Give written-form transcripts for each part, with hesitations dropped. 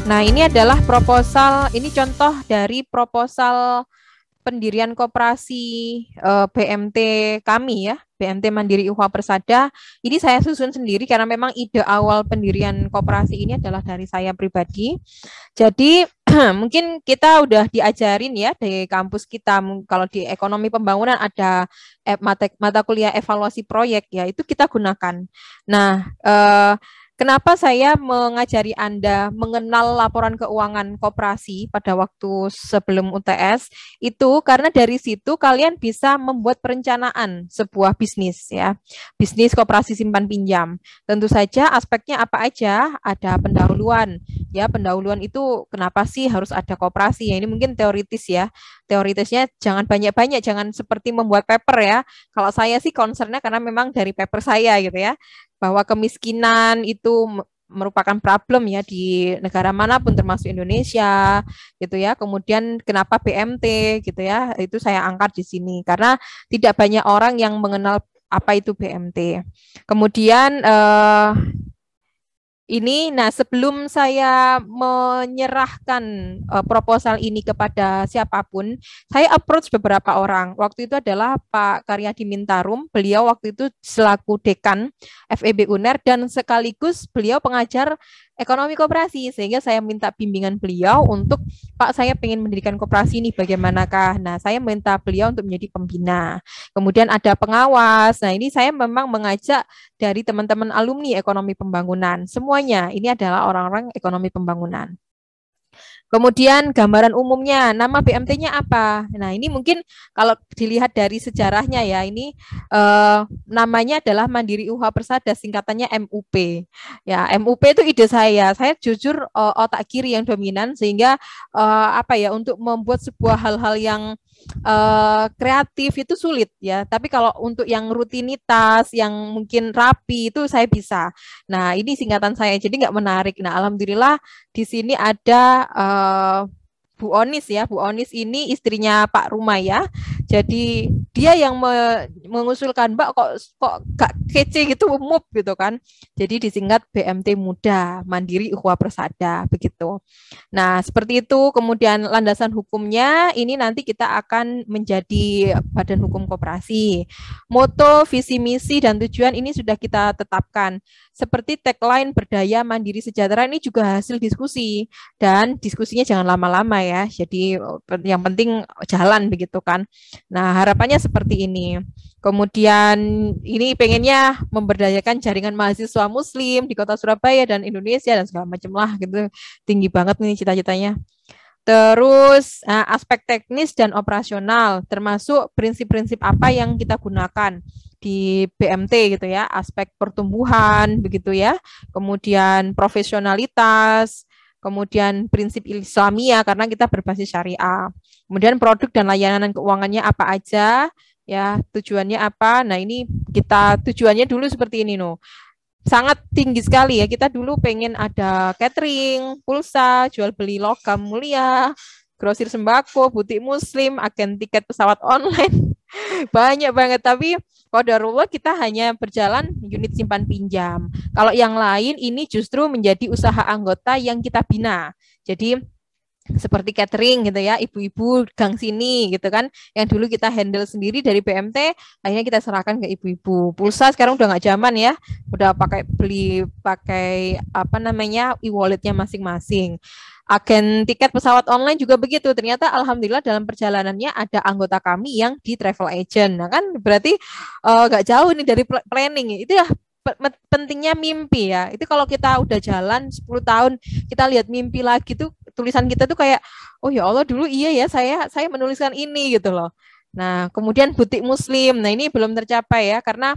Nah, ini adalah proposal, ini contoh dari proposal pendirian koperasi BMT kami ya, BMT Mandiri Uhwa Persada. Ini saya susun sendiri karena memang ide awal pendirian koperasi ini adalah dari saya pribadi. Jadi mungkin kita udah diajarin ya di kampus kita, kalau di ekonomi pembangunan ada mata kuliah evaluasi proyek ya, itu kita gunakan. Nah, kenapa saya mengajari Anda mengenal laporan keuangan koperasi pada waktu sebelum UTS? Itu karena dari situ kalian bisa membuat perencanaan sebuah bisnis ya. Bisnis koperasi simpan pinjam. Tentu saja aspeknya apa aja? Ada pendahuluan. Ya, pendahuluan itu kenapa sih harus ada koperasi? Ya, ini mungkin teoritis ya. Teoritisnya jangan banyak-banyak, jangan seperti membuat paper ya. Kalau saya sih concernnya karena memang dari paper saya gitu ya, bahwa kemiskinan itu merupakan problem ya di negara manapun termasuk Indonesia gitu ya. Kemudian kenapa BMT gitu ya, itu saya angkat di sini karena tidak banyak orang yang mengenal apa itu BMT. Kemudian ini, nah sebelum saya menyerahkan proposal ini kepada siapapun, saya approach beberapa orang. Waktu itu adalah Pak Karyadi Mintarum, beliau waktu itu selaku dekan FEB UNER dan sekaligus beliau pengajar ekonomi koperasi, sehingga saya minta bimbingan beliau untuk, Pak saya ingin mendirikan koperasi ini, bagaimanakah? Nah saya minta beliau untuk menjadi pembina. Kemudian ada pengawas, nah ini saya memang mengajak dari teman-teman alumni ekonomi pembangunan. Semuanya ini adalah orang-orang ekonomi pembangunan. Kemudian gambaran umumnya, nama BMT-nya apa? Nah, ini mungkin kalau dilihat dari sejarahnya ya, ini namanya adalah Mandiri Uhwa Persada, singkatannya MUP. Ya, MUP itu ide saya. Saya jujur otak kiri yang dominan sehingga apa ya, untuk membuat sebuah hal-hal yang kreatif itu sulit ya. Tapi kalau untuk yang rutinitas, yang mungkin rapi itu saya bisa. Nah, ini singkatan saya, jadi nggak menarik. Nah, alhamdulillah di sini ada Bu Onis ya. Bu Onis ini istrinya Pak Rumaya. Jadi dia yang mengusulkan, Mbak kok gak kece gitu, MUP gitu kan. Jadi disingkat BMT Muda Mandiri Uhwa Persada begitu. Nah, seperti itu. Kemudian landasan hukumnya ini nanti kita akan menjadi Badan Hukum Koperasi. Moto, visi, misi dan tujuan ini sudah kita tetapkan. Seperti tagline berdaya mandiri sejahtera ini juga hasil diskusi dan diskusinya jangan lama-lama ya. Jadi yang penting jalan begitu kan. Nah, harapannya seperti ini. Kemudian ini pengennya memberdayakan jaringan mahasiswa muslim di Kota Surabaya dan Indonesia dan segala macam lah gitu. Tinggi banget nih cita-citanya. Terus aspek teknis dan operasional termasuk prinsip-prinsip apa yang kita gunakan di BMT gitu ya, aspek pertumbuhan begitu ya, kemudian profesionalitas, kemudian prinsip Islamiyah karena kita berbasis syariah, kemudian produk dan layanan keuangannya apa aja ya, tujuannya apa. Nah ini kita tujuannya dulu seperti ini no, sangat tinggi sekali ya. Kita dulu pengen ada catering, pulsa, jual beli logam mulia, grosir sembako, butik muslim, agen tiket pesawat online, banyak banget. Tapi qadarullah kita hanya berjalan unit simpan pinjam. Kalau yang lain ini justru menjadi usaha anggota yang kita bina. Jadi seperti catering gitu ya, ibu-ibu gang sini gitu kan, yang dulu kita handle sendiri dari BMT, akhirnya kita serahkan ke ibu-ibu. Pulsa sekarang udah nggak zaman ya, udah pakai apa namanya e-walletnya masing-masing. Agen tiket pesawat online juga begitu. Ternyata alhamdulillah dalam perjalanannya ada anggota kami yang di travel agent. Nah kan berarti nggak jauh nih dari planning. Itu ya pentingnya mimpi ya. Itu kalau kita udah jalan 10 tahun, kita lihat mimpi lagi tuh, tulisan kita tuh kayak, oh ya Allah dulu iya ya saya menuliskan ini gitu loh. Nah, kemudian butik muslim. Nah, ini belum tercapai ya karena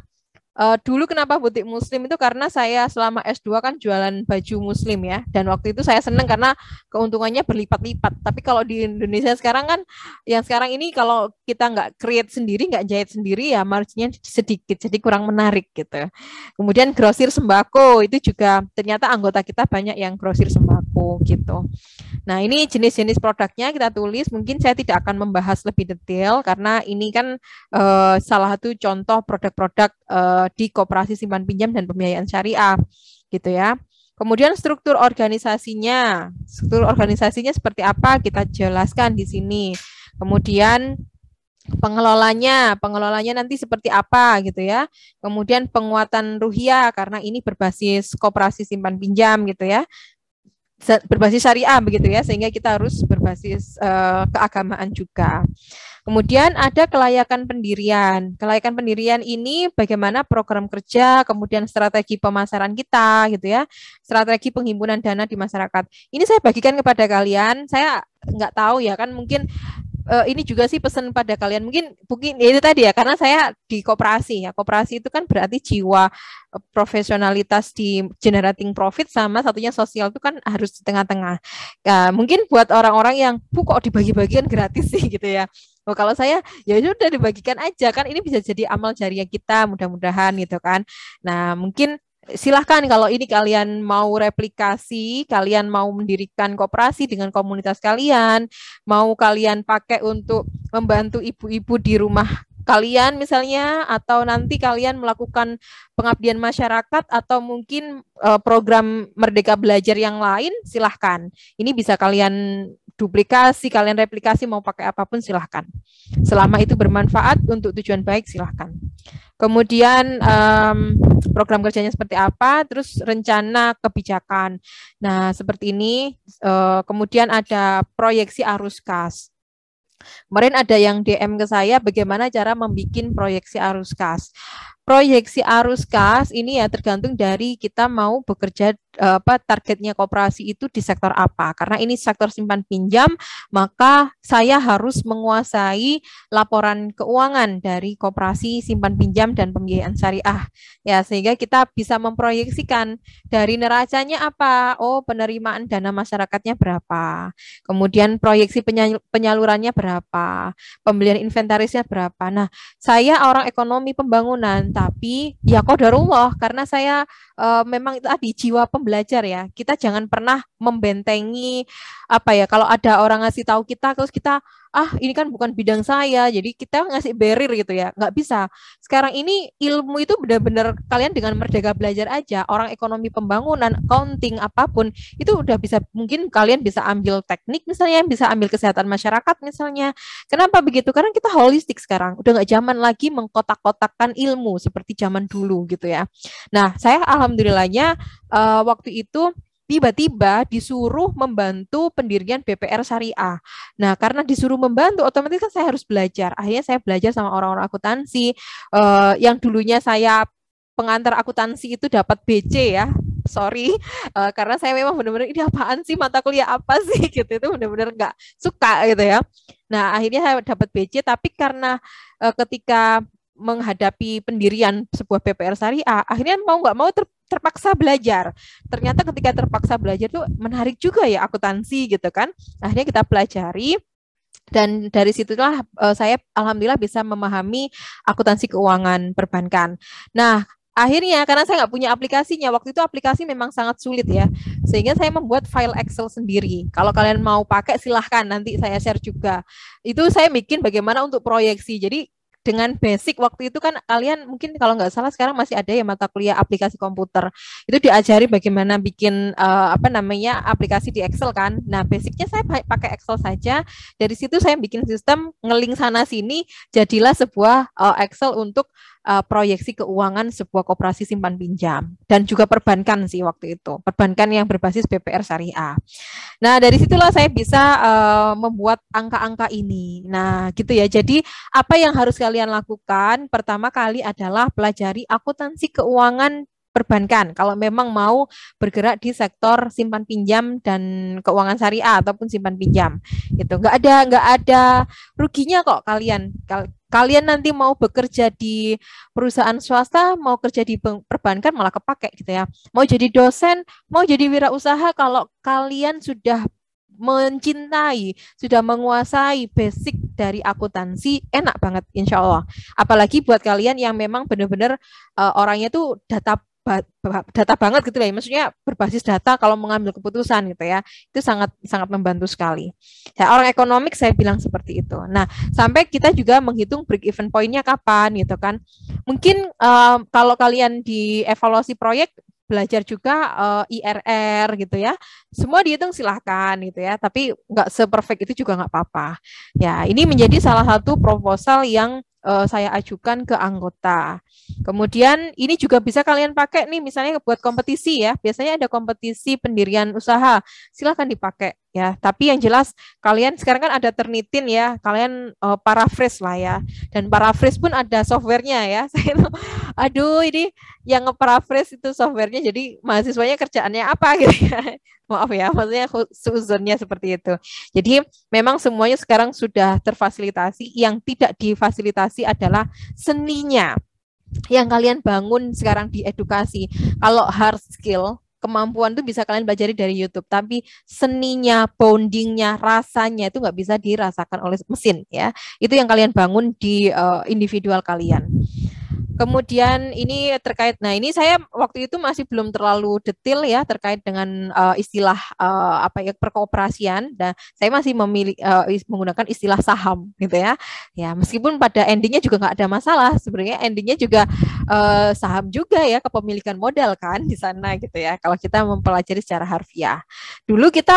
dulu kenapa butik muslim itu karena saya selama S2 kan jualan baju muslim ya, dan waktu itu saya seneng karena keuntungannya berlipat-lipat. Tapi kalau di Indonesia sekarang kan, yang sekarang ini kalau kita nggak create sendiri, nggak jahit sendiri ya marginnya sedikit, jadi kurang menarik gitu. Kemudian grosir sembako itu juga ternyata anggota kita banyak yang grosir sembako gitu. Nah ini jenis-jenis produknya kita tulis, mungkin saya tidak akan membahas lebih detail karena ini kan salah satu contoh produk-produk di koperasi simpan pinjam dan pembiayaan syariah gitu ya. Kemudian struktur organisasinya seperti apa kita jelaskan di sini. Kemudian pengelolanya nanti seperti apa gitu ya. Kemudian penguatan ruhiyah karena ini berbasis koperasi simpan pinjam gitu ya, berbasis syariah begitu ya, sehingga kita harus berbasis keagamaan juga. Kemudian ada kelayakan pendirian. Kelayakan pendirian ini bagaimana program kerja, kemudian strategi pemasaran kita gitu ya, strategi penghimpunan dana di masyarakat. Ini saya bagikan kepada kalian. Saya nggak tahu ya kan, mungkin ini juga sih pesan pada kalian, mungkin ya itu tadi ya, karena saya di koperasi ya, koperasi itu kan berarti jiwa profesionalitas di generating profit sama satunya sosial itu kan harus di tengah-tengah. Mungkin buat orang-orang yang kok dibagi-bagikan gratis sih gitu ya. Kalau saya ya sudah dibagikan aja kan, ini bisa jadi amal jariah kita mudah-mudahan gitu kan. Nah mungkin silahkan kalau ini kalian mau replikasi, kalian mau mendirikan koperasi dengan komunitas kalian, mau kalian pakai untuk membantu ibu-ibu di rumah kalian misalnya, atau nanti kalian melakukan pengabdian masyarakat, atau mungkin program Merdeka Belajar yang lain, silahkan. Ini bisa kalian duplikasi, kalian replikasi, mau pakai apapun silahkan. Selama itu bermanfaat untuk tujuan baik, silahkan. Kemudian program kerjanya seperti apa, terus rencana kebijakan. Nah, seperti ini. Kemudian ada proyeksi arus kas. Kemarin ada yang DM ke saya bagaimana cara membuat proyeksi arus kas. Proyeksi arus kas ini ya tergantung dari kita mau bekerja targetnya koperasi itu di sektor apa. Karena ini sektor simpan pinjam, maka saya harus menguasai laporan keuangan dari koperasi simpan pinjam dan pembiayaan syariah. Ya, sehingga kita bisa memproyeksikan dari neracanya apa. Oh, penerimaan dana masyarakatnya berapa. Kemudian proyeksi penyalurannya berapa. Pembelian inventarisnya berapa. Nah, saya orang ekonomi pembangunan, tapi ya qadarullah karena saya memang itu tadi jiwa pembelajar ya. Kita jangan pernah membentengi apa ya, kalau ada orang ngasih tahu kita terus kita ini kan bukan bidang saya, jadi kita ngasih barrier gitu ya. Nggak bisa. Sekarang ini ilmu itu benar-benar kalian dengan merdeka belajar aja, orang ekonomi pembangunan, accounting, apapun, itu udah bisa, mungkin kalian bisa ambil teknik misalnya, bisa ambil kesehatan masyarakat misalnya. Kenapa begitu? Karena kita holistik sekarang, udah nggak zaman lagi mengkotak-kotakkan ilmu seperti zaman dulu gitu ya. Nah, saya alhamdulillahnya waktu itu tiba-tiba disuruh membantu pendirian BPR Syariah. Nah, karena disuruh membantu, otomatis kan saya harus belajar. Akhirnya saya belajar sama orang-orang akuntansi. Yang dulunya saya pengantar akuntansi itu dapat BC ya. Sorry, karena saya memang benar-benar ini apaan sih, mata kuliah apa sih gitu, itu benar-benar nggak suka gitu ya. Nah, akhirnya saya dapat BC, tapi karena ketika menghadapi pendirian sebuah BPR Syariah, akhirnya mau nggak mau terpaksa belajar. Ternyata ketika terpaksa belajar tuh menarik juga ya akuntansi gitu kan. Akhirnya kita pelajari dan dari situlah saya alhamdulillah bisa memahami akuntansi keuangan perbankan. Nah, akhirnya karena saya nggak punya aplikasinya, waktu itu aplikasi memang sangat sulit ya, sehingga saya membuat file Excel sendiri. Kalau kalian mau pakai silahkan, nanti saya share juga. Itu saya bikin bagaimana untuk proyeksi. Jadi dengan basic waktu itu kan kalian mungkin kalau nggak salah sekarang masih ada ya mata kuliah aplikasi komputer, itu diajari bagaimana bikin aplikasi di Excel kan. Nah, basicnya saya pakai Excel saja. Dari situ saya bikin sistem ngeling sana sini, jadilah sebuah Excel untuk proyeksi keuangan sebuah koperasi simpan pinjam dan juga perbankan sih waktu itu, perbankan yang berbasis BPR Syariah. Nah, dari situlah saya bisa membuat angka-angka ini. Nah, gitu ya. Jadi apa yang harus kalian lakukan pertama kali adalah pelajari akuntansi keuangan perbankan kalau memang mau bergerak di sektor simpan pinjam dan keuangan syariah ataupun simpan pinjam. Itu nggak ada ruginya kok kalian nanti mau bekerja di perusahaan swasta, mau kerja di perbankan malah kepake gitu ya. Mau jadi dosen, mau jadi wirausaha, kalau kalian sudah mencintai, sudah menguasai basic dari akuntansi, enak banget insya Allah. Apalagi buat kalian yang memang benar-benar orangnya tuh data banget gitu ya, maksudnya berbasis data kalau mengambil keputusan gitu ya, itu sangat sangat membantu sekali. Ya, orang ekonomik saya bilang seperti itu. Nah, sampai kita juga menghitung break even point-nya kapan gitu kan. Mungkin kalau kalian di evaluasi proyek belajar juga IRR gitu ya. Semua dihitung silahkan gitu ya, tapi nggak seperfect itu juga nggak apa-apa. Ya, ini menjadi salah satu proposal yang saya ajukan ke anggota. Kemudian ini juga bisa kalian pakai nih misalnya buat kompetisi ya. Biasanya ada kompetisi pendirian usaha. Silahkan dipakai ya. Tapi yang jelas kalian sekarang kan ada Turnitin ya. Kalian paraphrase lah ya. Dan paraphrase pun ada softwarenya ya. Aduh ini yang nge-paraphrase itu softwarenya, jadi mahasiswanya kerjaannya apa gitu ya. Maaf ya, maksudnya suzonnya seperti itu. Jadi memang semuanya sekarang sudah terfasilitasi. Yang tidak difasilitasi adalah seninya yang kalian bangun sekarang di edukasi. Kalau hard skill, kemampuan itu bisa kalian pelajari dari YouTube, tapi seninya, bondingnya, rasanya itu nggak bisa dirasakan oleh mesin ya. Itu yang kalian bangun di individual kalian. Kemudian ini terkait, nah ini saya waktu itu masih belum terlalu detail ya terkait dengan istilah apa ya perkooperasian, dan saya masih menggunakan istilah saham gitu ya. Ya meskipun pada endingnya juga nggak ada masalah, sebenarnya endingnya juga saham juga ya, kepemilikan modal kan di sana gitu ya. Kalau kita mempelajari secara harfiah, dulu kita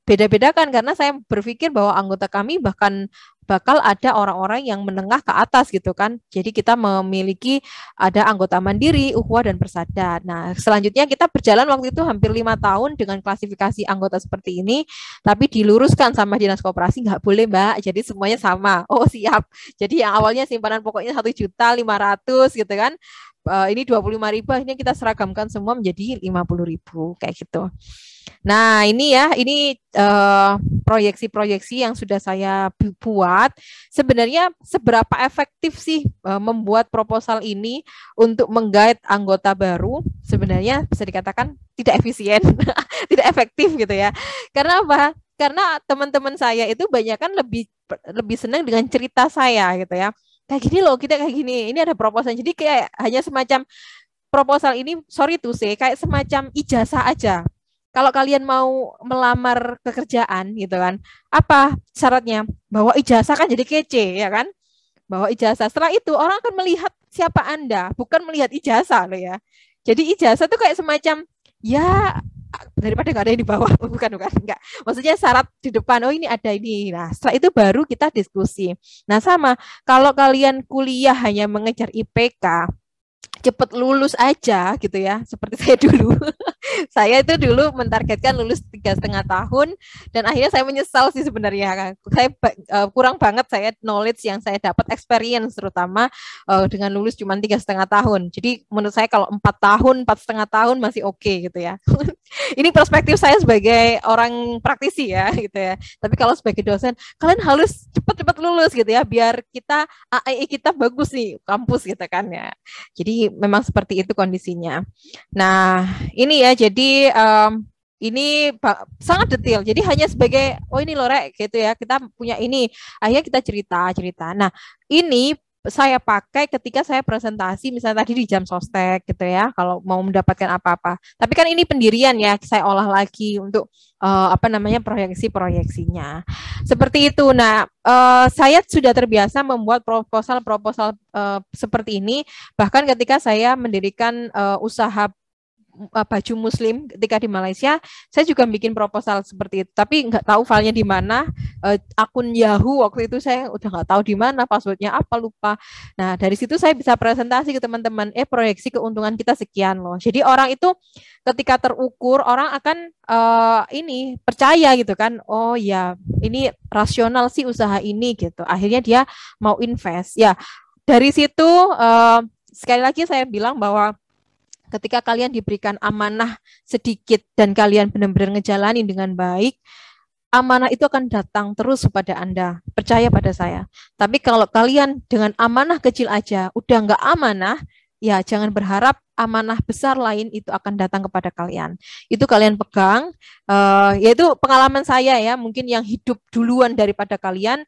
beda-bedakan karena saya berpikir bahwa anggota kami bahkan bakal ada orang-orang yang menengah ke atas gitu kan. Jadi kita memiliki ada anggota mandiri, ukhuwah dan persada. Nah, selanjutnya kita berjalan waktu itu hampir 5 tahun dengan klasifikasi anggota seperti ini, tapi diluruskan sama Dinas Koperasi, nggak boleh Mbak, jadi semuanya sama. Oh siap. Jadi yang awalnya simpanan pokoknya 1.500.000 gitu kan. Ini 25.000, akhirnya kita seragamkan semua menjadi 50.000 kayak gitu. Nah, ini ya, ini proyeksi-proyeksi yang sudah saya buat. Sebenarnya seberapa efektif sih membuat proposal ini untuk menggait anggota baru? Sebenarnya bisa dikatakan tidak efisien, tidak efektif gitu ya. Karena apa? Karena teman-teman saya itu banyak kan lebih senang dengan cerita saya gitu ya. Kayak gini loh, kita kayak gini. Ini ada proposal. Jadi kayak hanya semacam proposal ini, sorry to say, kayak semacam ijazah aja. Kalau kalian mau melamar pekerjaan gitu kan, apa syaratnya? Bawa ijazah kan jadi kece ya kan? Bawa ijazah. Setelah itu orang akan melihat siapa Anda, bukan melihat ijazah loh ya. Jadi ijazah tuh kayak semacam ya daripada nggak ada yang di bawah, bukan enggak. Maksudnya syarat di depan, oh ini ada ini. Nah, setelah itu baru kita diskusi. Nah, sama kalau kalian kuliah hanya mengejar IPK, cepet lulus aja gitu ya, seperti saya dulu. Saya itu dulu mentargetkan lulus 3,5 tahun, dan akhirnya saya menyesal sih sebenarnya. Saya kurang banget saya knowledge yang saya dapat, experience terutama dengan lulus cuma 3,5 tahun. Jadi menurut saya kalau 4 tahun, 4,5 tahun masih oke gitu ya. Ini perspektif saya sebagai orang praktisi ya gitu ya. Tapi kalau sebagai dosen, kalian harus cepat-cepat lulus gitu ya, biar kita AII kita bagus nih kampus gitu kan ya. Jadi memang seperti itu kondisinya. Nah ini ya, jadi ini sangat detail. Jadi hanya sebagai oh ini loh Rek gitu ya, kita punya ini. Akhirnya kita cerita. Nah ini saya pakai ketika saya presentasi misalnya tadi di jam sostek gitu ya, kalau mau mendapatkan apa-apa. Tapi kan ini pendirian ya, saya olah lagi untuk apa namanya proyeksinya. Seperti itu. Nah, saya sudah terbiasa membuat proposal seperti ini, bahkan ketika saya mendirikan usaha baju muslim ketika di Malaysia, saya juga bikin proposal seperti itu, tapi nggak tahu filenya di mana. Akun Yahoo waktu itu saya udah nggak tahu di mana, passwordnya apa lupa. Nah dari situ saya bisa presentasi ke teman-teman, proyeksi keuntungan kita sekian loh. Jadi orang itu ketika terukur, orang akan ini percaya gitu kan, oh ya ini rasional sih usaha ini gitu. Akhirnya dia mau invest. Ya dari situ sekali lagi saya bilang bahwa ketika kalian diberikan amanah sedikit dan kalian benar-benar ngejalanin dengan baik, amanah itu akan datang terus kepada Anda. Percaya pada saya. Tapi kalau kalian dengan amanah kecil aja udah nggak amanah, ya jangan berharap amanah besar lain itu akan datang kepada kalian. Itu kalian pegang, yaitu pengalaman saya ya, mungkin yang hidup duluan daripada kalian,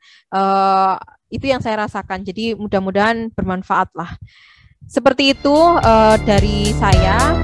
itu yang saya rasakan. Jadi mudah-mudahan bermanfaat lah. Seperti itu dari saya.